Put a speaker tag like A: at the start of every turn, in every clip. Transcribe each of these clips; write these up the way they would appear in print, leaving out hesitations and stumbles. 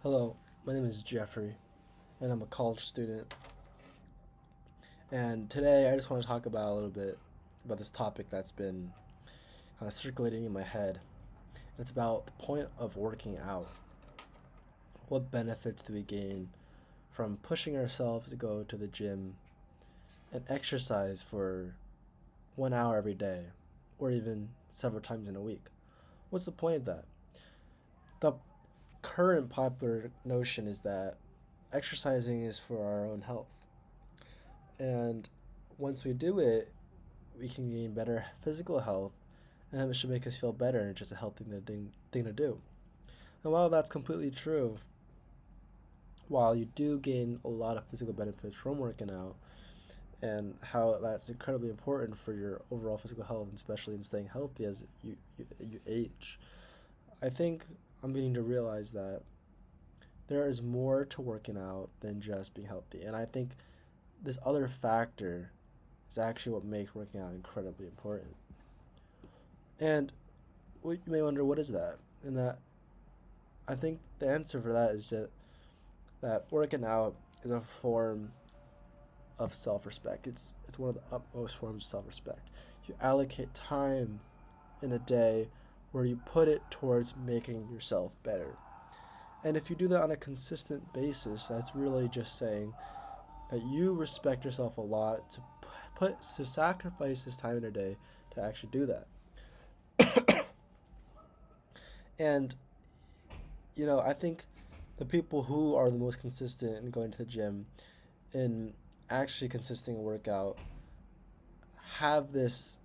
A: Hello, my name is Jeffrey, and I'm a college student. And today I just want to talk about a little bit about this topic that's been kind of circulating in my head. It's about the point of working out. What benefits do we gain from pushing ourselves to go to the gym and exercise for 1 hour every day, or even several times in a week? What's the point of that? The current popular notion is that exercising is for our own health. And once we do it, we can gain better physical health, and it should make us feel better, and it's just a healthy thing to do. And while that's completely true, while you do gain a lot of physical benefits from working out, and how that's incredibly important for your overall physical health, and especially in staying healthy as you age, I think I'm beginning to realize that there is more to working out than just being healthy. And I think this other factor is actually what makes working out incredibly important. And you may wonder, what is that? And that I think the answer for that is just that working out is a form of self-respect. It's one of the utmost forms of self-respect. You allocate time in a day where you put it towards making yourself better. And if you do that on a consistent basis, that's really just saying that you respect yourself a lot to sacrifice this time in a day to actually do that. And I think the people who are the most consistent in going to the gym in actually consisting in workout have this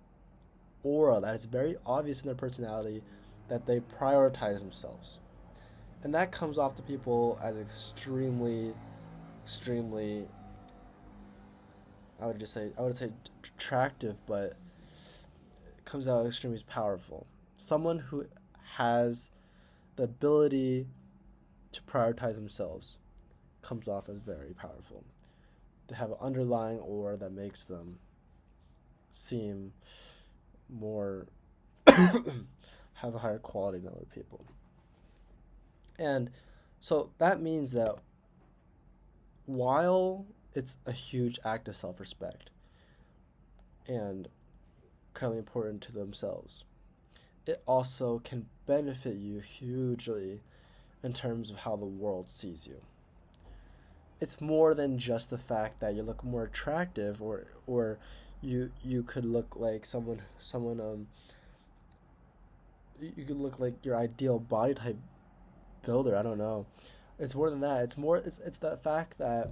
A: aura that is very obvious in their personality, that they prioritize themselves. And that comes off to people as extremely, I would say attractive, but it comes out extremely powerful. Someone who has the ability to prioritize themselves comes off as very powerful. They have an underlying aura that makes them seem more have a higher quality than other people. And so that means that while it's a huge act of self-respect and kind of important to themselves, it also can benefit you hugely in terms of how the world sees you. It's more than just the fact that you look more attractive, or you could look like someone you could look like your ideal body type builder. I don't know. It's more than that. It's the fact that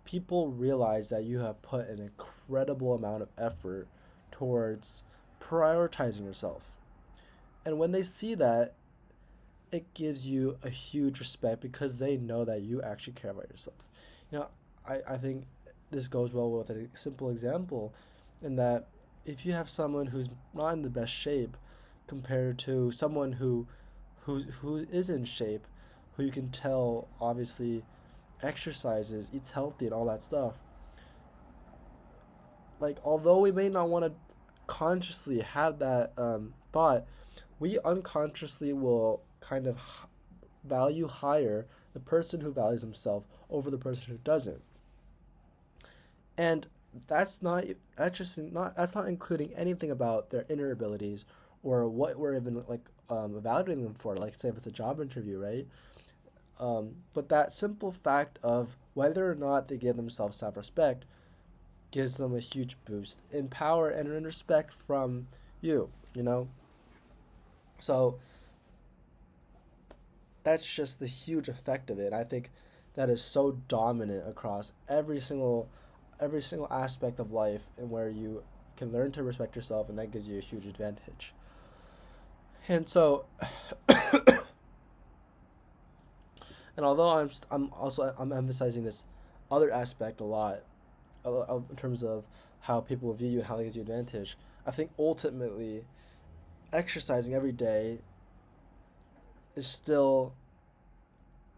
A: people realize that you have put an incredible amount of effort towards prioritizing yourself. And when they see that, it gives you a huge respect because they know that you actually care about yourself. You know, I think this goes well with a simple example, in that if you have someone who's not in the best shape compared to someone who is in shape, who you can tell obviously exercises, eats healthy, and all that stuff. Like, although we may not want to consciously have that thought, we unconsciously will kind of value higher the person who values himself over the person who doesn't. And that's not including anything about their inner abilities, or what we're even like evaluating them for. Like, say if it's a job interview, right? But that simple fact of whether or not they give themselves self-respect gives them a huge boost in power and in respect from you. So that's just the huge effect of it. I think that is so dominant across every single aspect of life, and where you can learn to respect yourself, and that gives you a huge advantage. And so, and although I'm emphasizing this other aspect a lot, in terms of how people view you and how they gives you advantage, I think ultimately exercising every day is still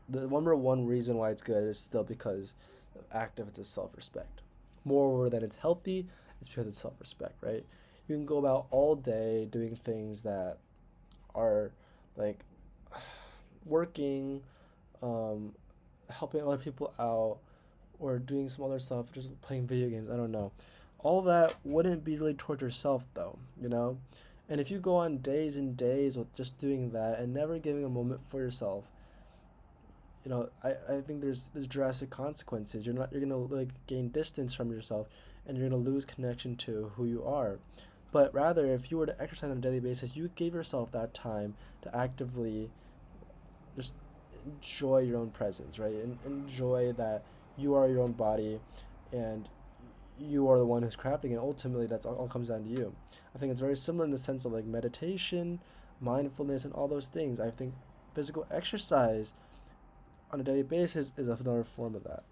A: the number one reason why it's good, is still because the act of it's a self-respect. More than it's healthy, it's because it's self-respect, right? You can go about all day doing things that are like working, um, helping other people out, or doing some other stuff, just playing video games. I don't know. All that wouldn't be really towards yourself, though, you know? And if you go on days and days with just doing that and never giving a moment for yourself, I think there's drastic consequences. You're gonna like gain distance from yourself, and you're gonna lose connection to who you are. But rather, if you were to exercise on a daily basis, you gave yourself that time to actively just enjoy your own presence, right? And enjoy that you are your own body, and you are the one who's crafting, and ultimately that's all comes down to you. I think it's very similar in the sense of like meditation, mindfulness, and all those things. I think physical exercise on a daily basis is another form of that,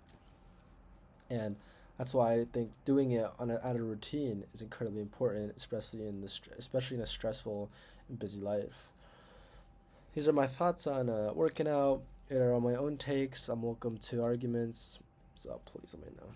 A: and that's why I think doing it on a routine is incredibly important, especially in a stressful and busy life. These are my thoughts on working out. They are my own takes. I'm welcome to arguments, so please let me know.